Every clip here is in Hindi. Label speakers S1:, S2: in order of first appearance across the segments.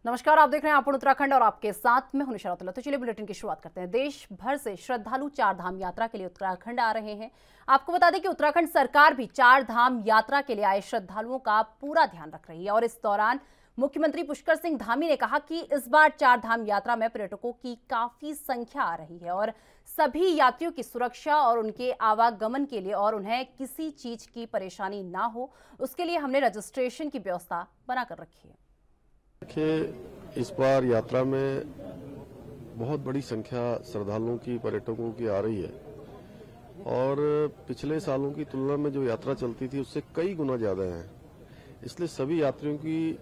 S1: नमस्कार, आप देख रहे हैं अपन उत्तराखंड और आपके साथ मैं हूं निशा रतुल्ला। तो चलिए बुलेटिन की शुरुआत करते हैं। देश भर से श्रद्धालु चार धाम यात्रा के लिए उत्तराखंड आ रहे हैं। आपको बता दें कि उत्तराखंड सरकार भी चार धाम यात्रा के लिए आए श्रद्धालुओं का पूरा ध्यान रख रही है और इस दौरान मुख्यमंत्री पुष्कर सिंह धामी ने कहा कि इस बार चार धाम यात्रा में पर्यटकों की काफी संख्या आ रही है और सभी यात्रियों की सुरक्षा और उनके आवागमन के लिए और उन्हें किसी चीज की परेशानी ना हो, उसके लिए हमने रजिस्ट्रेशन की व्यवस्था बनाकर रखी है।
S2: देखिए, इस बार यात्रा में बहुत बड़ी संख्या श्रद्धालुओं की, पर्यटकों की आ रही है और पिछले सालों की तुलना में जो यात्रा चलती थी उससे कई गुना ज्यादा है। इसलिए सभी यात्रियों की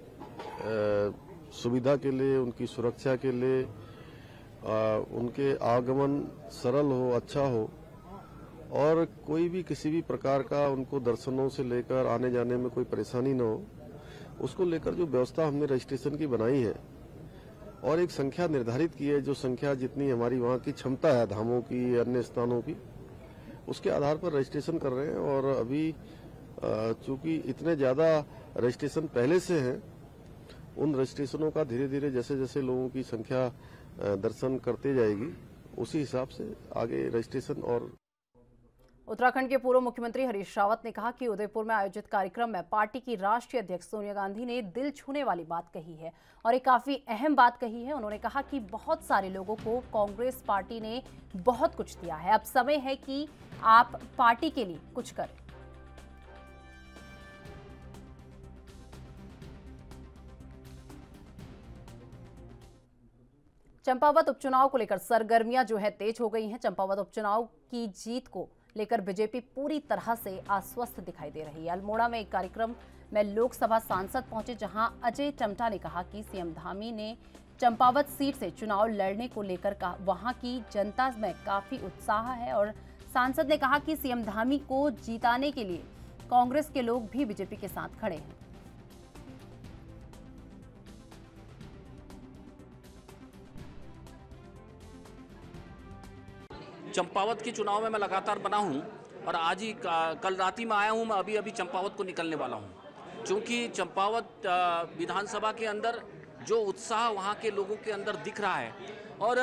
S2: सुविधा के लिए, उनकी सुरक्षा के लिए, उनके आगमन सरल हो, अच्छा हो और कोई भी किसी भी प्रकार का उनको दर्शनों से लेकर आने जाने में कोई परेशानी न हो, उसको लेकर जो व्यवस्था हमने रजिस्ट्रेशन की बनाई है और एक संख्या निर्धारित की है, जो संख्या जितनी हमारी वहाँ की क्षमता है धामों की, अन्य स्थानों की, उसके आधार पर रजिस्ट्रेशन कर रहे हैं। और अभी चूंकि इतने ज्यादा रजिस्ट्रेशन पहले से हैं, उन रजिस्ट्रेशनों का धीरे धीरे जैसे जैसे लोगों की संख्या दर्शन करते जाएगी उसी हिसाब से आगे रजिस्ट्रेशन। और
S1: उत्तराखंड के पूर्व मुख्यमंत्री हरीश रावत ने कहा कि उदयपुर में आयोजित कार्यक्रम में पार्टी की राष्ट्रीय अध्यक्ष सोनिया गांधी ने दिल छूने वाली बात कही है और एक काफी अहम बात कही है। उन्होंने कहा कि बहुत सारे लोगों को कांग्रेस पार्टी ने बहुत कुछ दिया है, अब समय है कि आप पार्टी के लिए कुछ करें। चंपावत उपचुनाव को लेकर सरगर्मियां जो है तेज हो गई हैं। चंपावत उपचुनाव की जीत को लेकर बीजेपी पूरी तरह से आश्वस्त दिखाई दे रही है। अल्मोड़ा में एक कार्यक्रम में लोकसभा सांसद पहुंचे, जहां अजय टम्टा ने कहा कि सीएम धामी ने चंपावत सीट से चुनाव लड़ने को लेकर वहां की जनता में काफी उत्साह है और सांसद ने कहा कि सीएम धामी को जिताने के लिए कांग्रेस के लोग भी बीजेपी के साथ खड़े हैं।
S3: चंपावत के चुनाव में मैं लगातार बना हूं और आज ही कल रात ही में आया हूं। मैं अभी चंपावत को निकलने वाला हूं, क्योंकि चंपावत विधानसभा के अंदर जो उत्साह वहां के लोगों के अंदर दिख रहा है और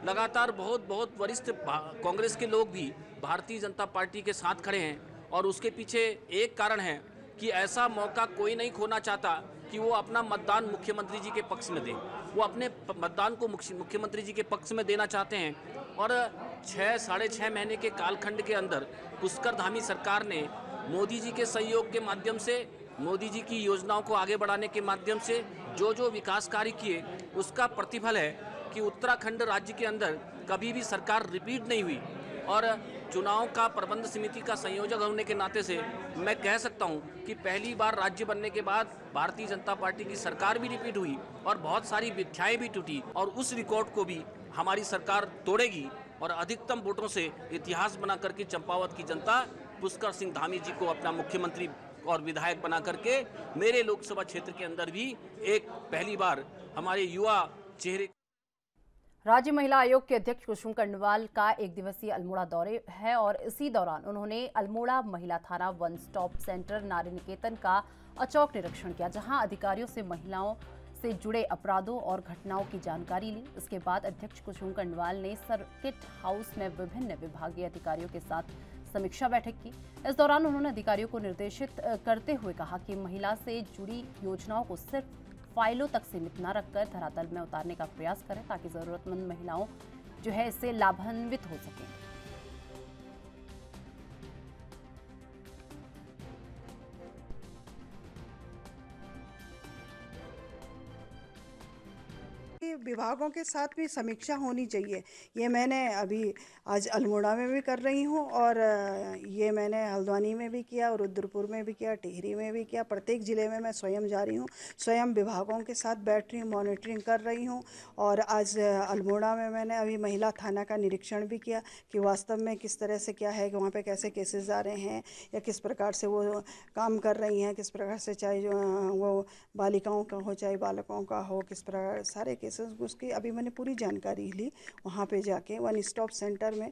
S3: लगातार बहुत वरिष्ठ कांग्रेस के लोग भी भारतीय जनता पार्टी के साथ खड़े हैं और उसके पीछे एक कारण है कि ऐसा मौका कोई नहीं खोना चाहता कि वो अपना मतदान मुख्यमंत्री जी के पक्ष में दे। वो अपने मतदान को मुख्यमंत्री जी के पक्ष में देना चाहते हैं और 6-6.5 महीने के कालखंड के अंदर पुष्कर धामी सरकार ने मोदी जी के सहयोग के माध्यम से, मोदी जी की योजनाओं को आगे बढ़ाने के माध्यम से जो विकास कार्य किए, उसका प्रतिफल है कि उत्तराखंड राज्य के अंदर कभी भी सरकार रिपीट नहीं हुई। और चुनाव का प्रबंध समिति का संयोजक होने के नाते से मैं कह सकता हूं कि पहली बार राज्य बनने के बाद भारतीय जनता पार्टी की सरकार भी रिपीट हुई और बहुत सारी मिथ्याएं भी टूटी और उस रिकॉर्ड को भी हमारी सरकार तोड़ेगी और अधिकतम वोटों से इतिहास बना करके चंपावत की जनता पुष्कर सिंह धामी जी को अपना मुख्यमंत्री और विधायक बना करके मेरे लोकसभा क्षेत्र के अंदर भी एक पहली बार हमारे युवा चेहरे।
S1: राज्य महिला आयोग के अध्यक्ष कुसुम कंडवाल का एक दिवसीय अल्मोड़ा दौरे है और इसी दौरान उन्होंने अल्मोड़ा महिला थाना वन स्टॉप सेंटर नारी निकेतन का औचक निरीक्षण किया, जहां अधिकारियों से महिलाओं से जुड़े अपराधों और घटनाओं की जानकारी ली। इसके बाद अध्यक्ष कुसुम कंडवाल ने सर्किट हाउस में विभिन्न विभागीय अधिकारियों के साथ समीक्षा बैठक की। इस दौरान उन्होंने अधिकारियों को निर्देशित करते हुए कहा कि महिला से जुड़ी योजनाओं को सिर्फ फाइलों तक सीमित न रखकर धरातल में उतारने का प्रयास करें, ताकि जरूरतमंद महिलाओं जो है इससे लाभान्वित हो सकें।
S4: विभागों के साथ भी समीक्षा होनी चाहिए। ये मैंने अभी आज अल्मोड़ा में भी कर रही हूँ और ये मैंने हल्द्वानी में भी किया और रुद्रपुर में भी किया, टिहरी में भी किया। प्रत्येक ज़िले में मैं स्वयं जा रही हूँ, स्वयं विभागों के साथ बैठ रही हूँ, मॉनिटरिंग कर रही हूँ। और आज अल्मोड़ा में मैंने अभी महिला थाना का निरीक्षण भी किया कि वास्तव में किस तरह से क्या है कि वहाँ पर कैसे केसेस आ रहे हैं या किस प्रकार से वो काम कर रही हैं, किस प्रकार से चाहे वो बालिकाओं का हो चाहे बालकों का हो, किस प्रकार सारे केसेस उसकी अभी मैंने पूरी जानकारी ली वहाँ पे जाके। वन स्टॉप सेंटर में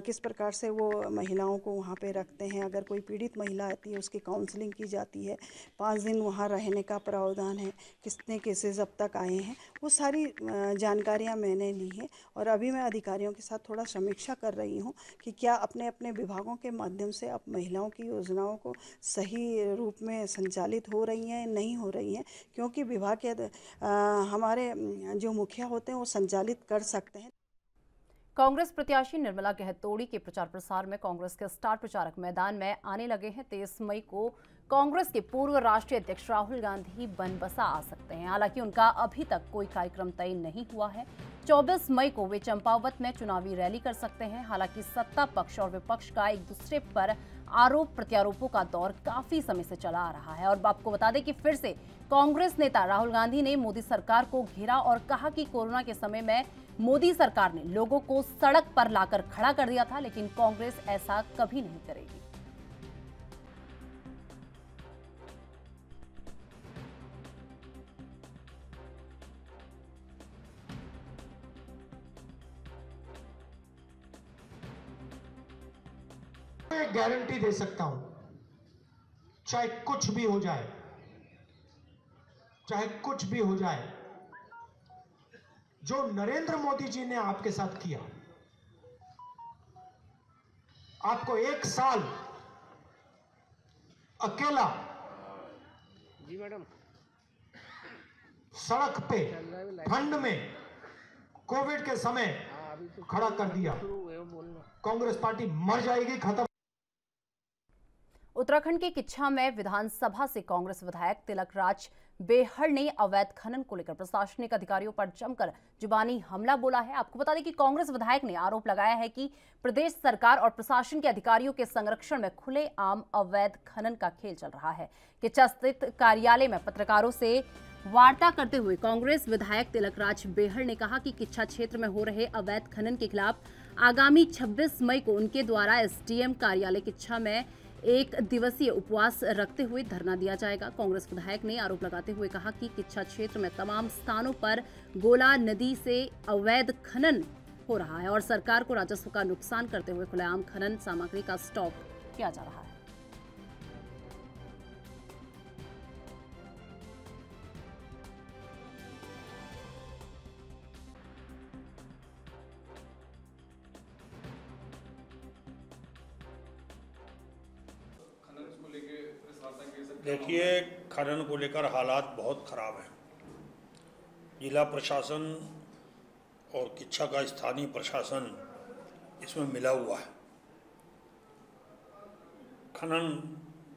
S4: किस प्रकार से वो महिलाओं को वहाँ पे रखते हैं, अगर कोई पीड़ित महिला आती है उसकी काउंसलिंग की जाती है, 5 दिन वहाँ रहने का प्रावधान है, कितने केसेस अब तक आए हैं, वो सारी जानकारियाँ मैंने ली हैं। और अभी मैं अधिकारियों के साथ थोड़ा समीक्षा कर रही हूँ कि क्या अपने अपने विभागों के माध्यम से अब महिलाओं की योजनाओं को सही रूप में संचालित हो रही हैं, नहीं हो रही हैं, क्योंकि विभाग के हमारे जो मुखिया होते हैं वो संचालित कर सकते हैं।
S1: कांग्रेस प्रत्याशी निर्मला गहतोड़ी के प्रचार प्रसार में कांग्रेस के स्टार प्रचारक मैदान में आने लगे हैं। 23 मई को कांग्रेस के पूर्व राष्ट्रीय अध्यक्ष राहुल गांधी बनबसा आ सकते हैं। हालांकि उनका अभी तक कोई कार्यक्रम तय नहीं हुआ है। 24 मई को वे चंपावत में चुनावी रैली कर सकते हैं। हालांकि सत्ता पक्ष और विपक्ष का एक दूसरे पर आरोप प्रत्यारोपों का दौर काफी समय से चला आ रहा है। और आपको बता दें कि फिर से कांग्रेस नेता राहुल गांधी ने मोदी सरकार को घेरा और कहा कि कोरोना के समय में मोदी सरकार ने लोगों को सड़क पर लाकर खड़ा कर दिया था, लेकिन कांग्रेस ऐसा कभी नहीं करेगी।
S5: मैं गारंटी दे सकता हूं, चाहे कुछ भी हो जाए, चाहे कुछ भी हो जाए, जो नरेंद्र मोदी जी ने आपके साथ किया, आपको 1 साल अकेला जी मैडम सड़क पे ठंड में कोविड के समय खड़ा कर दिया। कांग्रेस पार्टी मर जाएगी, खत्म।
S1: उत्तराखंड के किच्छा में विधानसभा से कांग्रेस विधायक तिलक राज बेहड़ ने अवैध खनन को लेकर प्रशासनिक अधिकारियों पर जमकर जुबानी हमला बोला है। आपको बता दें कि कांग्रेस विधायक ने आरोप लगाया है कि प्रदेश सरकार और प्रशासन के अधिकारियों के संरक्षण में खुलेआम अवैध खनन का खेल चल रहा है। किच्छा स्थित कार्यालय में पत्रकारों से वार्ता करते हुए कांग्रेस विधायक तिलक राज बेहड़ ने कहा कि किच्छा क्षेत्र में हो रहे अवैध खनन के खिलाफ आगामी 26 मई को उनके द्वारा एसडीएम कार्यालय किच्छा में 1 दिवसीय उपवास रखते हुए धरना दिया जाएगा। कांग्रेस विधायक ने आरोप लगाते हुए कहा कि किच्छा क्षेत्र में तमाम स्थानों पर गोला नदी से अवैध खनन हो रहा है और सरकार को राजस्व का नुकसान करते हुए खुलेआम खनन सामग्री का स्टॉक किया जा रहा है।
S6: देखिए, खनन को लेकर हालात बहुत ख़राब हैं। जिला प्रशासन और किच्छा का स्थानीय प्रशासन इसमें मिला हुआ है। खनन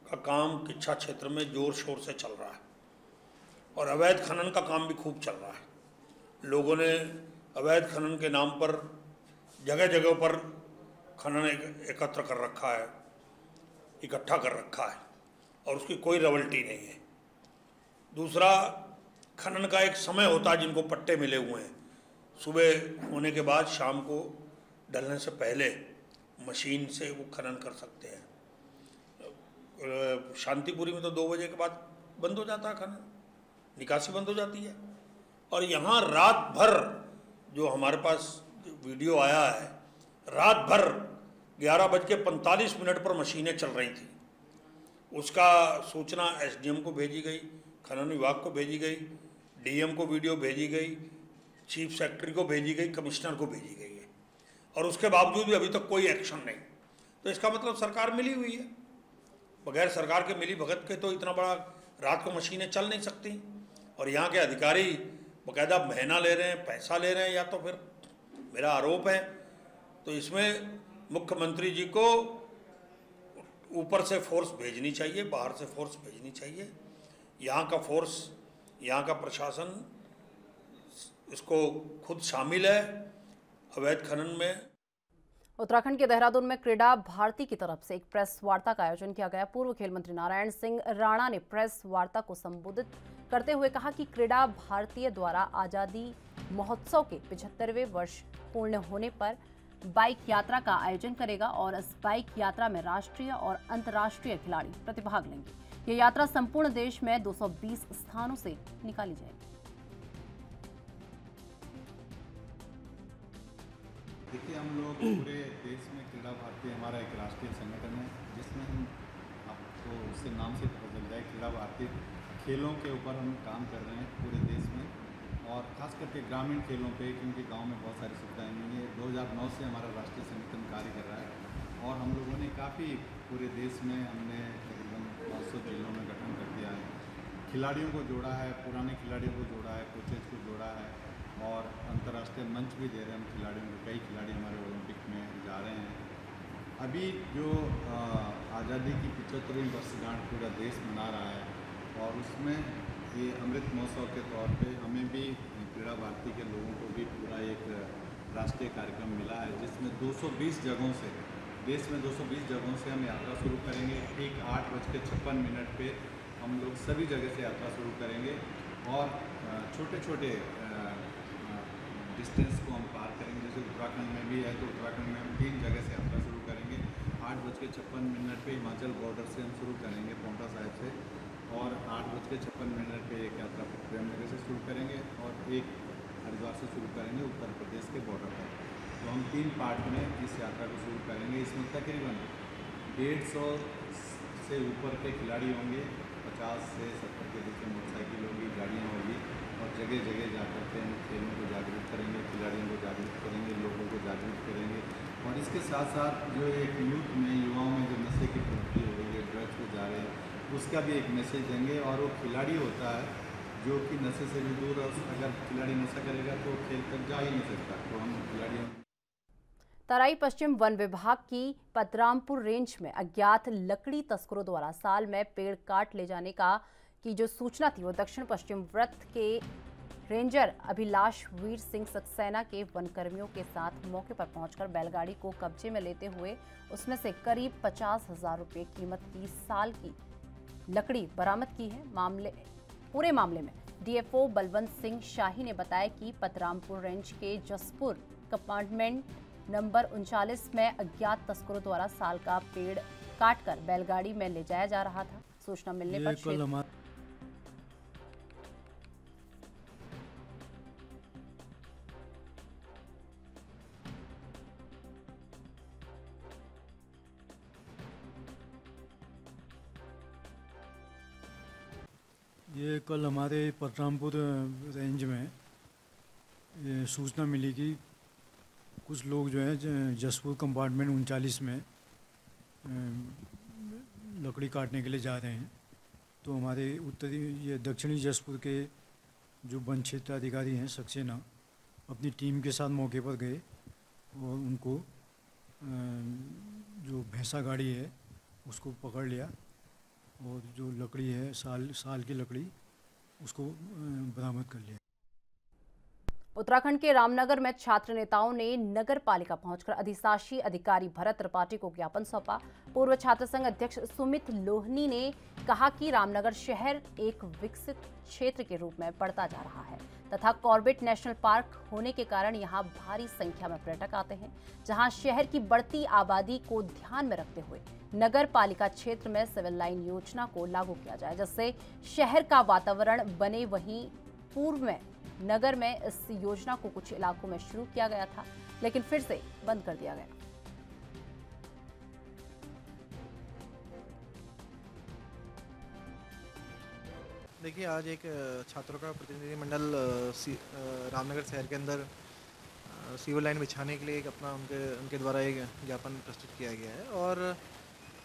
S6: का काम किच्छा क्षेत्र में ज़ोर शोर से चल रहा है और अवैध खनन का काम भी खूब चल रहा है। लोगों ने अवैध खनन के नाम पर जगह जगह पर खनन एकत्र कर रखा है, इकट्ठा कर रखा है और उसकी कोई रवल्टी नहीं है। दूसरा, खनन का एक समय होता है जिनको पट्टे मिले हुए हैं, सुबह होने के बाद शाम को ढलने से पहले मशीन से वो खनन कर सकते हैं। शांतिपुरी में तो 2 बजे के बाद बंद हो जाता है खनन, निकासी बंद हो जाती है। और यहाँ रात भर, जो हमारे पास वीडियो आया है, रात भर 11:45 पर मशीनें चल रही थी। उसका सूचना एसडीएम को भेजी गई, खनन विभाग को भेजी गई, डीएम को वीडियो भेजी गई, चीफ सेक्रेटरी को भेजी गई, कमिश्नर को भेजी गई है और उसके बावजूद भी अभी तक कोई एक्शन नहीं। तो इसका मतलब सरकार मिली हुई है। बगैर सरकार के मिली भगत के तो इतना बड़ा रात को मशीनें चल नहीं सकती। और यहाँ के अधिकारी बाकायदा महीना ले रहे हैं, पैसा ले रहे हैं, या तो फिर मेरा आरोप है। तो इसमें मुख्यमंत्री जी को ऊपर से फोर्स भेजनी चाहिए, बाहर से फोर्स भेजनी चाहिए। यहाँ का फोर्स, यहाँ का प्रशासन इसको खुद शामिल है अवैध खनन में।
S1: उत्तराखंड के देहरादून में क्रीड़ा भारती की तरफ से एक प्रेस वार्ता का आयोजन किया गया। पूर्व खेल मंत्री नारायण सिंह राणा ने प्रेस वार्ता को संबोधित करते हुए कहा कि क्रीड़ा भारतीय द्वारा आजादी महोत्सव के 75वें वर्ष पूर्ण होने पर बाइक यात्रा का आयोजन करेगा और इस बाइक यात्रा में राष्ट्रीय और अंतर्राष्ट्रीय खिलाड़ी प्रतिभाग लेंगे। ये यात्रा संपूर्ण देश में 220 स्थानों से निकाली जाएगी।
S7: देखिए, हम लोग पूरे देश में क्रीड़ा भारती हमारा एक राष्ट्रीय संगठन है, जिसमें हम आपको उससे नाम से पता चल जाए, क्रीड़ा भारती खेलों के ऊपर हम काम कर रहे हैं पूरे देश में, और ख़ास करके ग्रामीण खेलों पे, क्योंकि गांव में बहुत सारी सुविधाएं नहीं है। 2009 से हमारा राष्ट्रीय संगठन कार्य कर रहा है, और हम लोगों ने काफ़ी पूरे देश में हमने तकरीबन 500 जिलों में गठन कर दिया है, खिलाड़ियों को जोड़ा है, पुराने खिलाड़ियों को जोड़ा है, कोचेज को जोड़ा है, और अंतर्राष्ट्रीय मंच भी दे रहे हैं हम खिलाड़ियों को। कई खिलाड़ी हमारे ओलंपिक में जा रहे हैं। अभी जो आज़ादी की 75वीं वर्षगांठ पूरा देश मना रहा है, और उसमें ये अमृत महोत्सव के तौर पे हमें भी क्रीड़ा भारती के लोगों को भी पूरा एक राष्ट्रीय कार्यक्रम मिला है, जिसमें 220 जगहों से, देश में 220 जगहों से हम यात्रा शुरू करेंगे। ठीक 8:56 पे हम लोग सभी जगह से यात्रा शुरू करेंगे, और छोटे छोटे डिस्टेंस को हम पार करेंगे। जैसे उत्तराखंड में भी है, तो उत्तराखंड में हम 3 जगह से यात्रा शुरू करेंगे। 8:56 पे हिमाचल बॉर्डर से हम शुरू करेंगे, पांवटा साहिब से, और 8:56 पे एक यात्रा प्रेमनगर से शुरू करेंगे, और एक हरिद्वार से शुरू करेंगे उत्तर प्रदेश के बॉर्डर पर। तो हम 3 पार्ट में इस यात्रा को शुरू करेंगे। इसमें तकरीबन 150 से ऊपर के खिलाड़ी होंगे, 50 से 70 के बीच में मोटरसाइकिल होगी, गाड़ियाँ होगी, और जगह जगह जा करके हम खेलों को जागरूक करेंगे, खिलाड़ियों को जागरूक करेंगे, लोगों को जागरूक करेंगे। और इसके साथ साथ जो एक यूथ में, युवाओं में जो नशे की प्रवृत्ति हो रही है, ड्रग्स पे जा रहे हैं, उसका भी एक मैसेज देंगे। और वो खिलाड़ी होता है जो कि नशे से भी दूर, अगर खिलाड़ी नशा करेगा तो खेल तक जा ही नहीं सकता। तो हम खिलाड़ियों
S1: तराई पश्चिम वन विभाग की पतरामपुर रेंज में अज्ञात लकड़ी तस्करों द्वारा साल में पेड़ काट ले जाने की जो सूचना थी, वो दक्षिण पश्चिम वृत्त के रेंजर अभिलाष वीर सिंह सक्सेना के वनकर्मियों के साथ मौके पर पहुंचकर बैलगाड़ी को कब्जे में लेते हुए उसमें से करीब 50,000 रुपये कीमत की साल की लकड़ी बरामद की है। पूरे मामले में डीएफओ बलवंत सिंह शाही ने बताया कि पतरामपुर रेंज के जसपुर कंपार्टमेंट नंबर 39 में अज्ञात तस्करों द्वारा साल का पेड़ काटकर बैलगाड़ी में ले जाया जा रहा था। सूचना मिलने पर
S8: ये कल हमारे पतरामपुर रेंज में ये सूचना मिली कि कुछ लोग जो है जसपुर कंपार्टमेंट 39 में लकड़ी काटने के लिए जा रहे हैं। तो हमारे ये दक्षिणी जसपुर के जो वन क्षेत्र अधिकारी हैं सक्सेना अपनी टीम के साथ मौके पर गए, और उनको जो भैंसा गाड़ी है उसको पकड़ लिया, और जो लकड़ी है साल की लकड़ी उसको बरामद कर लिया।
S1: उत्तराखंड के रामनगर में छात्र नेताओं ने नगर पालिका पहुंचकर अधिशासी अधिकारी भरत त्रिपाठी को ज्ञापन सौंपा। पूर्व छात्र संघ अध्यक्ष सुमित लोहनी ने कहा कि रामनगर शहर एक विकसित क्षेत्र के रूप में बढ़ता जा रहा है तथा कॉर्बेट नेशनल पार्क होने के कारण यहां भारी संख्या में पर्यटक आते हैं, जहां शहर की बढ़ती आबादी को ध्यान में रखते हुए नगर पालिका क्षेत्र में सिविल लाइन योजना को लागू किया जाए, जिससे शहर का वातावरण बने। वहीं पूर्व में नगर में इस योजना को कुछ इलाकों में शुरू किया गया था, लेकिन फिर से बंद कर दिया गया।
S9: देखिए, आज एक छात्रों का प्रतिनिधिमंडल रामनगर शहर के अंदर सिविल लाइन बिछाने के लिए एक अपना उनके द्वारा एक ज्ञापन प्रस्तुत किया गया है, और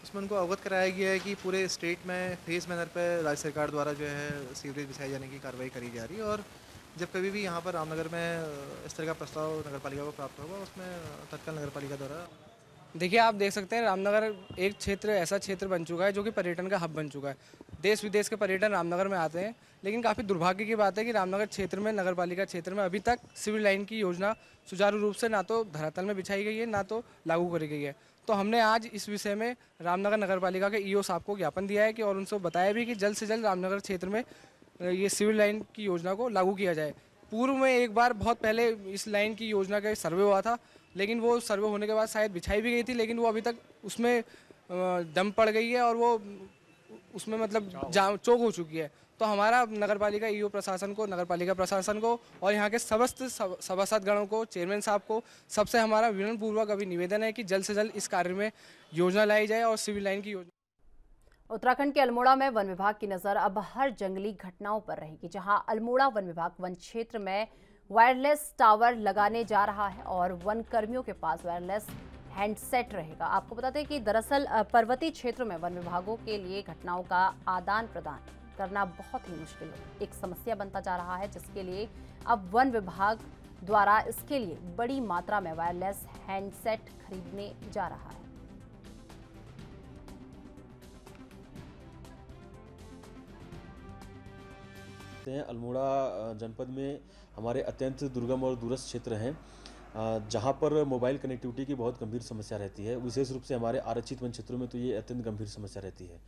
S9: उसमें उनको अवगत कराया गया है कि पूरे स्टेट में फेज मैनर पर राज्य सरकार द्वारा जो है सीवरेज बिछाए जाने की कार्रवाई करी जा रही है। और जब कभी भी यहाँ पर रामनगर में इस तरह का प्रस्ताव नगर पालिका को प्राप्त होगा, उसमें तत्काल नगर पालिका द्वारा।
S10: देखिए, आप देख सकते हैं रामनगर एक क्षेत्र ऐसा क्षेत्र बन चुका है जो कि पर्यटन का हब बन चुका है। देश विदेश के पर्यटन रामनगर में आते हैं, लेकिन काफ़ी दुर्भाग्य की बात है कि रामनगर क्षेत्र में, नगर पालिका क्षेत्र में अभी तक सिविल लाइन की योजना सुचारू रूप से ना तो धरातल में बिछाई गई है, ना तो लागू करी गई है। तो हमने आज इस विषय में रामनगर नगर पालिका के ईओ साहब को ज्ञापन दिया है कि, और उनसे बताया भी कि जल्द से जल्द रामनगर क्षेत्र में ये सिविल लाइन की योजना को लागू किया जाए। पूर्व में एक बार बहुत पहले इस लाइन की योजना का सर्वे हुआ था, लेकिन वो सर्वे होने के बाद शायद बिछाई भी गई थी, लेकिन वो अभी तक उसमें दम पड़ गई है और वो उसमें मतलब चौक हो चुकी है। तो हमारा नगर पालिका ईओ प्रशासन को, नगर पालिका प्रशासन को और यहाँ के समस्त सभासदगणों को, चेयरमैन साहब को, सबसे हमारा विनम्रपूर्वक अभी निवेदन है कि जल्द से जल्द इस कार्य में योजना लाई जाए और सिविल लाइन की योजना।
S1: उत्तराखंड के अल्मोड़ा में वन विभाग की नजर अब हर जंगली घटनाओं पर रहेगी, जहां अल्मोड़ा वन विभाग वन क्षेत्र में वायरलेस टावर लगाने जा रहा है और वन कर्मियों के पास वायरलेस हैंडसेट रहेगा। आपको बता दें कि दरअसल पर्वतीय क्षेत्रों में वन विभागों के लिए घटनाओं का आदान प्रदान करना बहुत ही मुश्किल एक समस्या बनता जा रहा है, जिसके लिए अब वन विभाग द्वारा इसके लिए बड़ी मात्रा में वायरलेस हैंडसेट खरीदने जा रहा है।
S11: अल्मोड़ा जनपद में हमारे अत्यंत दुर्गम और दूरस्थ क्षेत्र हैं, जहां पर मोबाइल कनेक्टिविटी की बहुत गंभीर समस्या रहती है। विशेष रूप से हमारे आरक्षित वन क्षेत्रों में तो ये अत्यंत गंभीर समस्या रहती है।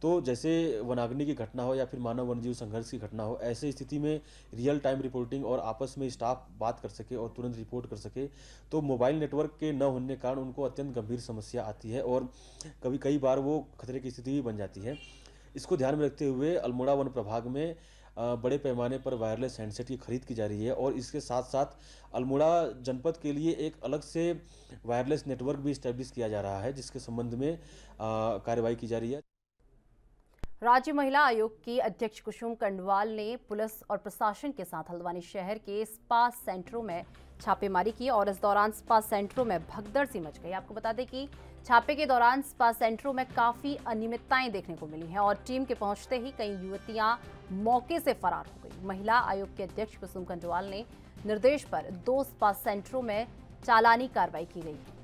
S11: तो जैसे वनाग्नि की घटना हो या फिर मानव वन्यजीव संघर्ष की घटना हो, ऐसे स्थिति में रियल टाइम रिपोर्टिंग और आपस में स्टाफ बात कर सके और तुरंत रिपोर्ट कर सके, तो मोबाइल नेटवर्क के न होने के कारण उनको अत्यंत गंभीर समस्या आती है और कई बार वो खतरे की स्थिति भी बन जाती है। इसको ध्यान में रखते हुए अल्मोड़ा वन प्रभाग में बड़े पैमाने पर वायरलेस हैंडसेट की खरीद की जा रही है और इसके साथ साथ अल्मोड़ा जनपद के लिए एक अलग से वायरलेस नेटवर्क भी इस्टेब्लिश किया जा रहा है, जिसके संबंध में कार्रवाई की जा रही है।
S1: राज्य महिला आयोग की अध्यक्ष कुसुम कंडवाल ने पुलिस और प्रशासन के साथ हल्द्वानी शहर के स्पा सेंटरों में छापेमारी की और इस दौरान स्पा सेंटरों में भगदड़ सी मच गई। आपको बता दें कि छापे के दौरान स्पा सेंटरों में काफी अनियमितताएं देखने को मिली हैं और टीम के पहुंचते ही कई युवतियां मौके से फरार हो गई। महिला आयोग के अध्यक्ष कुसुम कंडवाल ने निर्देश पर 2 स्पा सेंटरों में चालानी कार्रवाई की गई है।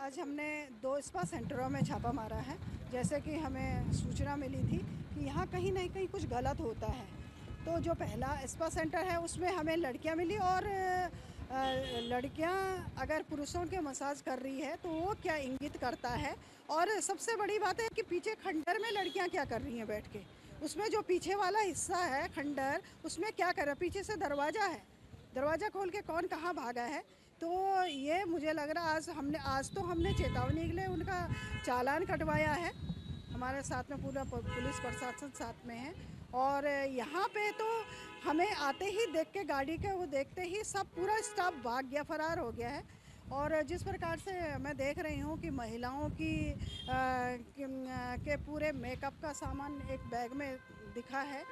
S4: आज हमने 2 स्पा सेंटरों में छापा मारा है। जैसे कि हमें सूचना मिली थी कि यहाँ कहीं ना कहीं कुछ गलत होता है, तो जो पहला स्पा सेंटर है उसमें हमें लड़कियाँ मिली और लड़कियाँ अगर पुरुषों के मसाज कर रही है तो वो क्या इंगित करता है। और सबसे बड़ी बात है कि पीछे खंडर में लड़कियाँ क्या कर रही हैं बैठ के, उसमें जो पीछे वाला हिस्सा है खंडर, उसमें क्या कर रहा है, पीछे से दरवाज़ा है, दरवाज़ा खोल के कौन कहाँ भागा है। तो ये मुझे लग रहा आज तो हमने चेतावनी के लिए उनका चालान कटवाया है। हमारे साथ में पूरा पुलिस प्रशासन साथ में है और यहाँ पे तो हमें आते ही देख के गाड़ी के वो देखते ही सब पूरा स्टाफ भाग गया, फरार हो गया है। और जिस प्रकार से मैं देख रही हूँ कि महिलाओं के पूरे मेकअप का सामान एक बैग में दिखा है,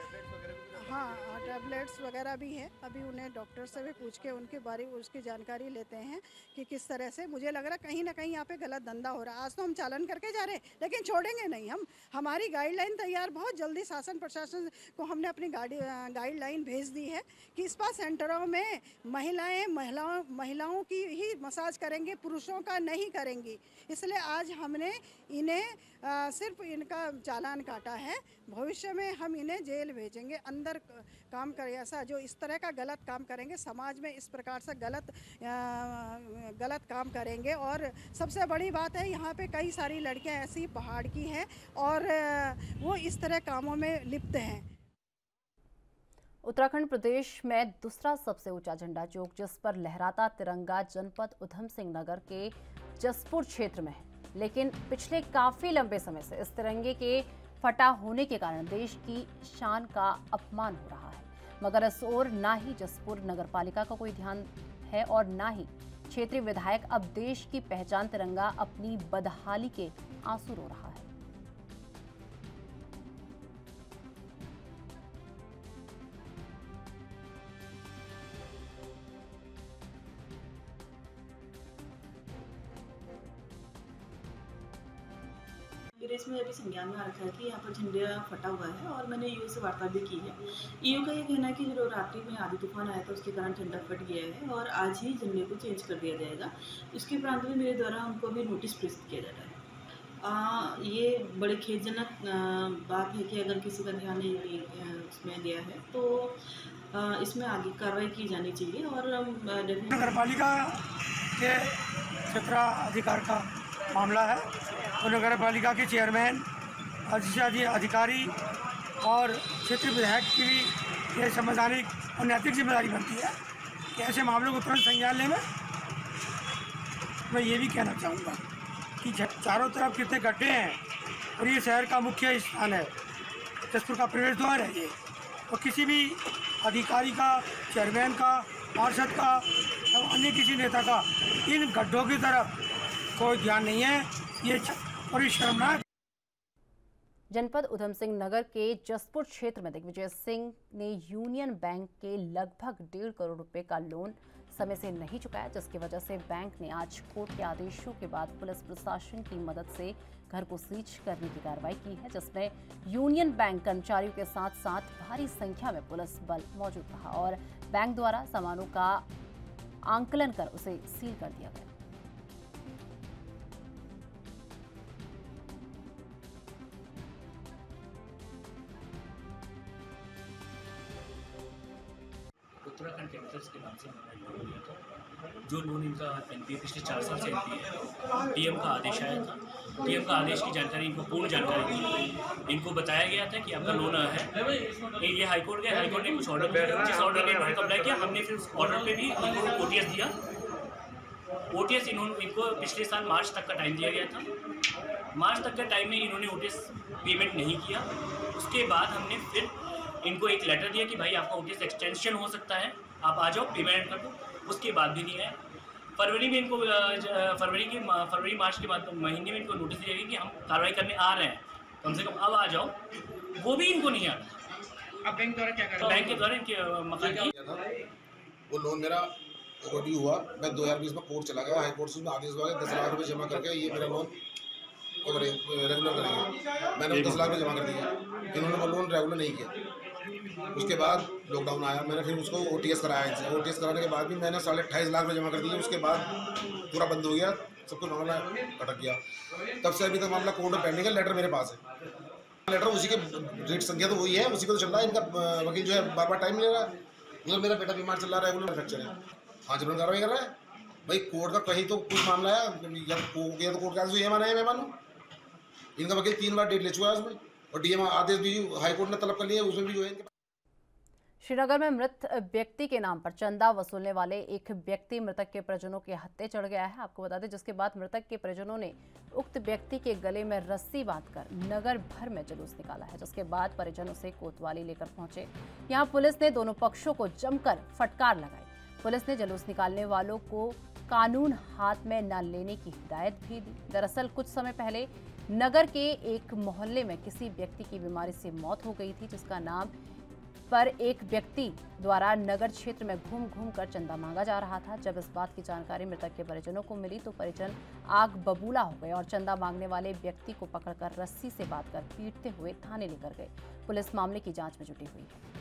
S4: हाँ टैबलेट्स वगैरह भी है। अभी उन्हें डॉक्टर से भी पूछ के उनके बारे में उसकी जानकारी लेते हैं कि किस तरह से। मुझे लग रहा है कहीं ना कहीं यहाँ पे गलत धंधा हो रहा है। आज तो हम चालन करके जा रहे हैं लेकिन छोड़ेंगे नहीं हम। हमारी गाइडलाइन तैयार, बहुत जल्दी शासन प्रशासन को हमने अपनी गाइडलाइन भेज दी है कि स्पा सेंटरों में महिलाओं की ही मसाज करेंगे, पुरुषों का नहीं करेंगी। इसलिए आज हमने इन्हें सिर्फ इनका चालान काटा है। भविष्य में हम इन्हें जेल भेजेंगे, अंदर काम करे। ऐसा जो इस तरह का गलत काम करेंगे, समाज में इस प्रकार से गलत काम करेंगे। और सबसे बड़ी बात है यहाँ पे कई सारी लड़कियाँ ऐसी पहाड़ की हैं और वो इस तरह कामों में लिप्त हैं।
S1: उत्तराखंड प्रदेश में दूसरा सबसे ऊंचा झंडा चौक जिस पर लहराता तिरंगा जनपद उधम सिंह नगर के जसपुर क्षेत्र में है, लेकिन पिछले काफी लंबे समय से इस तिरंगे के फटा होने के कारण देश की शान का अपमान हो रहा है। मगर इस ओर ना ही जसपुर नगरपालिका का कोई ध्यान है और ना ही क्षेत्रीय विधायक अब देश की पहचान तिरंगा अपनी बदहाली के आंसू रो रहा है।
S12: इसमें अभी संज्ञान में आ रखा है कि यहाँ पर झंडा फटा हुआ है और मैंने ईओ से वार्ता भी की है। ईओ का ये कहना है कि जो रात्रि में आंधी तूफान आया था उसके कारण झंडा फट गया है और आज ही झंडे को चेंज कर दिया जाएगा। इसके उपरांत में मेरे द्वारा उनको अभी नोटिस प्रेषित किया जा रहा है। ये बड़े खेदजनक बात है कि अगर किसी का ध्यान नहीं उसमें दिया है तो इसमें आगे कार्रवाई की जानी चाहिए। और
S13: नगरपालिका के क्षेत्राधिकार का मामला है तो नगर पालिका के चेयरमैन, अधिकारी और क्षेत्रीय विधायक की भी ये संवैधानिक और नैतिक जिम्मेदारी बनती है कि ऐसे मामलों को तुरंत संज्ञान लें। मैं ये भी कहना चाहूँगा कि चारों तरफ कितने गड्ढे हैं और ये शहर का मुख्य स्थान है, जसपुर का प्रवेश द्वार है ये। और किसी भी अधिकारी का, चेयरमैन का, पार्षद का या अन्य किसी नेता का इन गड्ढों की तरफ कोई ध्यान नहीं है। ये बड़ी शर्मनाक।
S1: जनपद उधम सिंह नगर के जसपुर क्षेत्र में दिग्विजय सिंह ने यूनियन बैंक के लगभग 1.5 करोड़ रुपए का लोन समय से नहीं चुकाया, जिसकी वजह से बैंक ने आज कोर्ट के आदेशों के बाद पुलिस प्रशासन की मदद से घर को सीज करने की कार्रवाई की है, जिसमें यूनियन बैंक कर्मचारियों के साथ साथ भारी संख्या में पुलिस बल मौजूद रहा और बैंक द्वारा सामानों का आंकलन कर उसे सील कर दिया गया।
S14: उत्तराखंड कैपिटल्स के नाम से हमने लोन लिया था। जो लोन इनका एनपीए पिछले 4 साल से एनपीए है। डीएम का आदेश आया था। डीएम का आदेश की जानकारी इनको पूर्ण जानकारी थी। इनको बताया गया था कि आपका लोन है। ये हाईकोर्ट गए, हाईकोर्ट ने कुछ ऑर्डर दिया, जिस ऑर्डर ने इन्होंने अप्लाई किया, हमने फिर उस ऑर्डर पे भी इनको ओटीएस दिया। ओटीएस इनको पिछले साल मार्च तक का टाइम दिया गया था। मार्च तक के टाइम में इन्होंने ओटीएस पेमेंट नहीं किया। उसके बाद हमने फिर इनको एक लेटर दिया कि भाई आपका ओटीएस एक्सटेंशन हो सकता है, आप आ जाओ, पेमेंट कर दो। उसके बाद भी नहीं आए। फरवरी में इनको फरवरी मार्च के बाद महीने में इनको नोटिस दिया गया कि हम कार्रवाई करने आ रहे हैं, कम से कम अब आ जाओ। वो भी इनको नहीं आ रहा। अब बैंक द्वारा क्या कर रहा है? बैंक के द्वारा इनके मकान की
S15: वो लोन मेरा रिकवरी हुआ। मैं 2020 में कोर्ट चला गया, हाई कोर्ट से आदेश हुआ 10 लाख रुपये जमा करके ये मेरा लोन रेगुलर करेंगे। मैंने 10 लाख रुपये जमा कर दिया, इन्होंने वो लोन रेगुलर नहीं किया। उसके बाद लॉकडाउन आया, मैंने फिर उसको ओटीएस कराया इनसे। ओटीएस कराने के बाद भी मैंने 28.5 लाख रुपये जमा कर दिए। उसके बाद पूरा बंद हो गया, सब कुछ मामला अटक गया। तब से अभी तक मामला कोर्ट में पेंडिंग है। लेटर मेरे पास है, लेटर उसी के रेट संख्या तो वही है, उसी को तो चल रहा है। इनका वकील जो है बार टाइम ले रहा है। मतलब मेरा बेटा बीमार चल रहा है, रेगुलर फ्रैक्चर है। हाँ, जरूर कार्रवाई कर रहा है भाई। कोर्ट का कहीं तो कुछ मामला है या तो कोर्ट का आदेश ये माना है, मैं मानूँ। इनका वकील 3 बार डेट ले चुका है उसमें, और डीएम आदेश भी हाईकोर्ट ने तलब कर लिया, उसमें भी जो है।
S1: श्रीनगर में मृत व्यक्ति के नाम पर चंदा वसूलने वाले एक व्यक्ति मृतक के परिजनों के हत्थे चढ़ गया है। आपको बता दें, जिसके बाद मृतक के परिजनों ने उक्त व्यक्ति के गले में रस्सी बांधकर नगर भर में जुलूस निकाला है, जिसके बाद परिजनों से कोतवाली लेकर पहुंचे। यहां पुलिस ने दोनों पक्षों को जमकर फटकार लगाई। पुलिस ने जुलूस निकालने वालों को कानून हाथ में न लेने की हिदायत भी दी। दरअसल कुछ समय पहले नगर के एक मोहल्ले में किसी व्यक्ति की बीमारी से मौत हो गई थी, जिसका नाम पर एक व्यक्ति द्वारा नगर क्षेत्र में घूम घूम कर चंदा मांगा जा रहा था। जब इस बात की जानकारी मृतक के परिजनों को मिली तो परिजन आग बबूला हो गए और चंदा मांगने वाले व्यक्ति को पकड़कर रस्सी से बांधकर पीटते हुए थाने लेकर गए। पुलिस मामले की जांच में जुटी हुई है।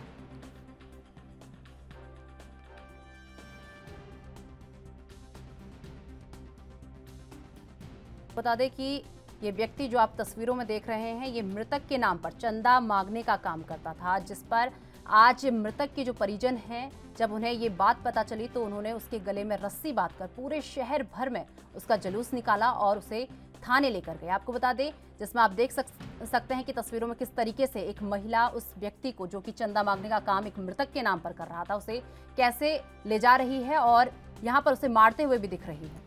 S1: बता दें कि ये व्यक्ति जो आप तस्वीरों में देख रहे हैं, ये मृतक के नाम पर चंदा मांगने का काम करता था, जिस पर आज मृतक के जो परिजन हैं, जब उन्हें ये बात पता चली तो उन्होंने उसके गले में रस्सी बांधकर पूरे शहर भर में उसका जुलूस निकाला और उसे थाने लेकर गए। आपको बता दें, जिसमें आप देख सकते हैं कि तस्वीरों में किस तरीके से एक महिला उस व्यक्ति को, जो कि चंदा मांगने का काम एक मृतक के नाम पर कर रहा था, उसे कैसे ले जा रही है और यहाँ पर उसे मारते हुए भी दिख रही है।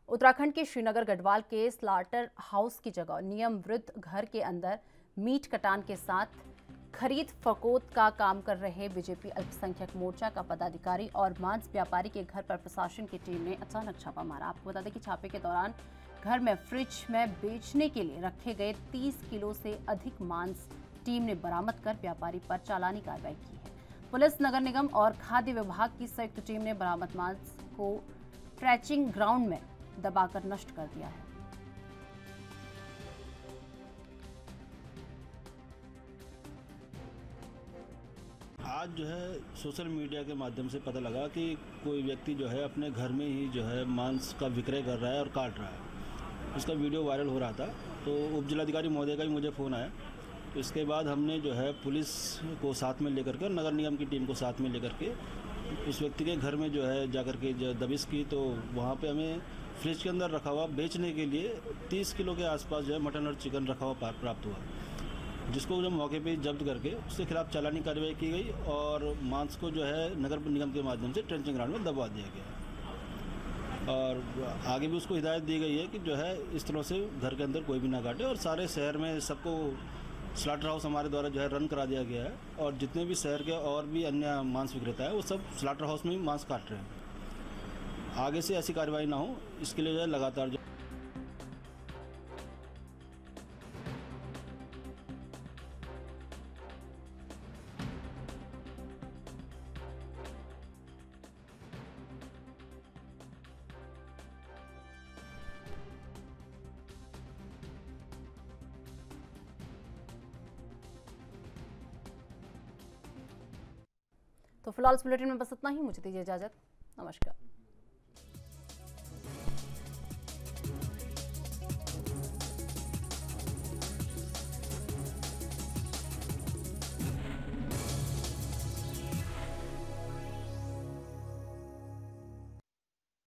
S1: उत्तराखंड के श्रीनगर गढ़वाल के स्लाटर हाउस की जगह नियम विरुद्ध घर के अंदर मीट कटान के साथ खरीद फरोख्त का काम कर रहे बीजेपी अल्पसंख्यक मोर्चा का पदाधिकारी और मांस व्यापारी के घर पर प्रशासन की टीम ने अचानक छापा मारा। आपको बता दें कि छापे के दौरान घर में फ्रिज में बेचने के लिए रखे गए 30 किलो से अधिक मांस टीम ने बरामद कर व्यापारी पर चालानी कार्रवाई की है। पुलिस, नगर निगम और खाद्य विभाग की संयुक्त टीम ने बरामद मांस को ट्रैचिंग ग्राउंड में दबाकर नष्ट कर दिया है।
S16: आज जो है सोशल मीडिया के माध्यम से पता लगा कि कोई व्यक्ति जो है अपने घर में ही जो है मांस का विक्रय कर रहा है और काट रहा है। उसका वीडियो वायरल हो रहा था, तो उप जिलाधिकारी महोदय का ही मुझे फ़ोन आया। तो इसके बाद हमने जो है पुलिस को साथ में लेकर के और नगर निगम की टीम को साथ में लेकर के उस व्यक्ति के घर में जो है जाकर के दबिश की, तो वहाँ पे हमें फ्रिज के अंदर रखा हुआ बेचने के लिए 30 किलो के आसपास जो है मटन और चिकन रखा हुआ प्राप्त हुआ, जिसको जो मौके पे जब्त करके उसके खिलाफ चालानी कार्रवाई की गई और मांस को जो है नगर निगम के माध्यम से ट्रेंचिंग ग्राउंड में दबा दिया गया। और आगे भी उसको हिदायत दी गई है कि जो है इस तरह से घर के अंदर कोई भी ना काटे। और सारे शहर में सबको स्लाटर हाउस हमारे द्वारा जो है रन करा दिया गया है और जितने भी शहर के और भी अन्य मांस विक्रेता है वो सब स्लाटर हाउस में ही मांस काट रहे हैं। आगे से ऐसी कार्रवाई ना हो इसके लिए जो है लगातार
S1: तो फिलहाल इस बुलेटिन में बस इतना ही। मुझे दीजिए इजाजत। नमस्कार।